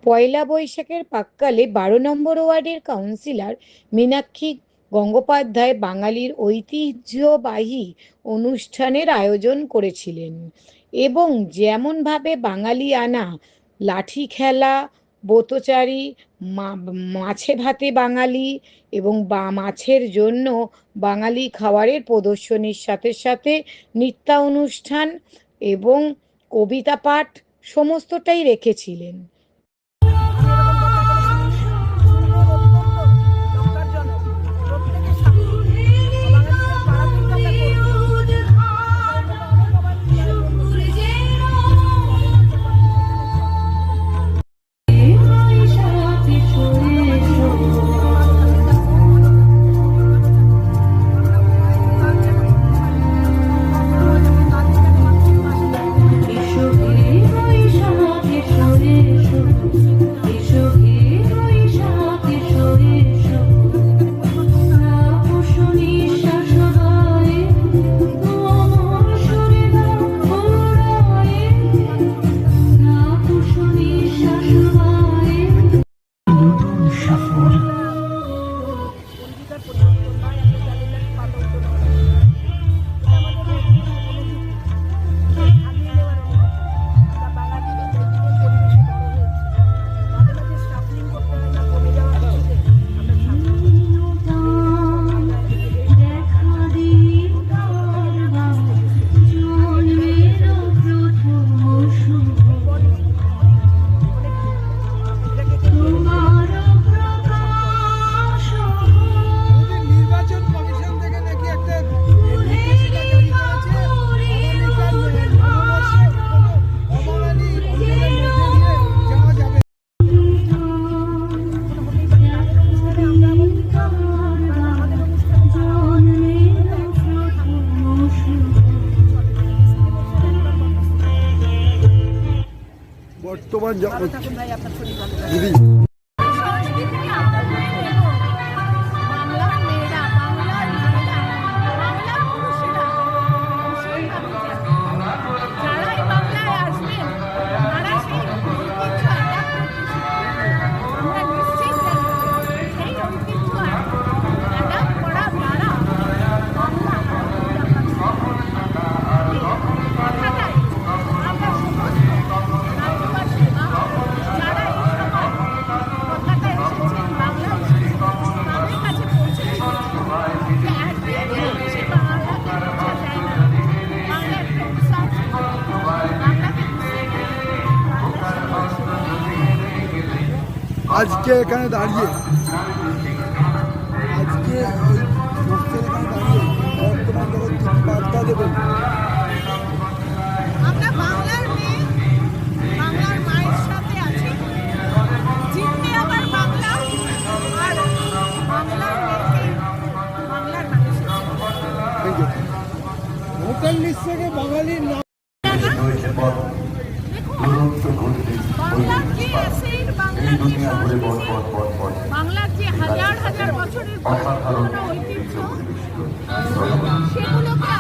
পয়লা বৈশাখের প্রাক্কালে 12 নম্বর ওয়ার্ডের কাউন্সিলর মীনাক্ষী গঙ্গোপাধ্যায় বাঙালির ঐতিহ্যবাহী অনুষ্ঠানের আয়োজন করেছিলেন এবং যেমনভাবে বাঙালিয়ানা লাঠি খেলা, ব্রতচারী, মাছে ভাতে বাঙালি এবং মাছের জন্য বাঙালি খাবারের প্রদর্শনীর সাথে সাথে নৃত্যানুষ্ঠান এবং কবিতা পাঠ সমস্তটাই রেখেছিলেন। বর্তমান দিদি আজকে এখানে দাঁড়িয়ে বর্তমান জগৎ কি বার্তা দেবেন? আমরা বাংলার মেয়ে, বাংলার মায়ের সাথে আছি, জিতবে আবার বাংলা, আর বাংলার মেয়েকে বাংলার মানুষের ভোটার লিস্ট থেকে বাঙালির নাম বাংলার যে অ্যাসেট, বাংলার যে সংস্কৃতি, বাংলার যে হাজার হাজার বছরের পুরনো ঐতিহ্য, সেগুলোকে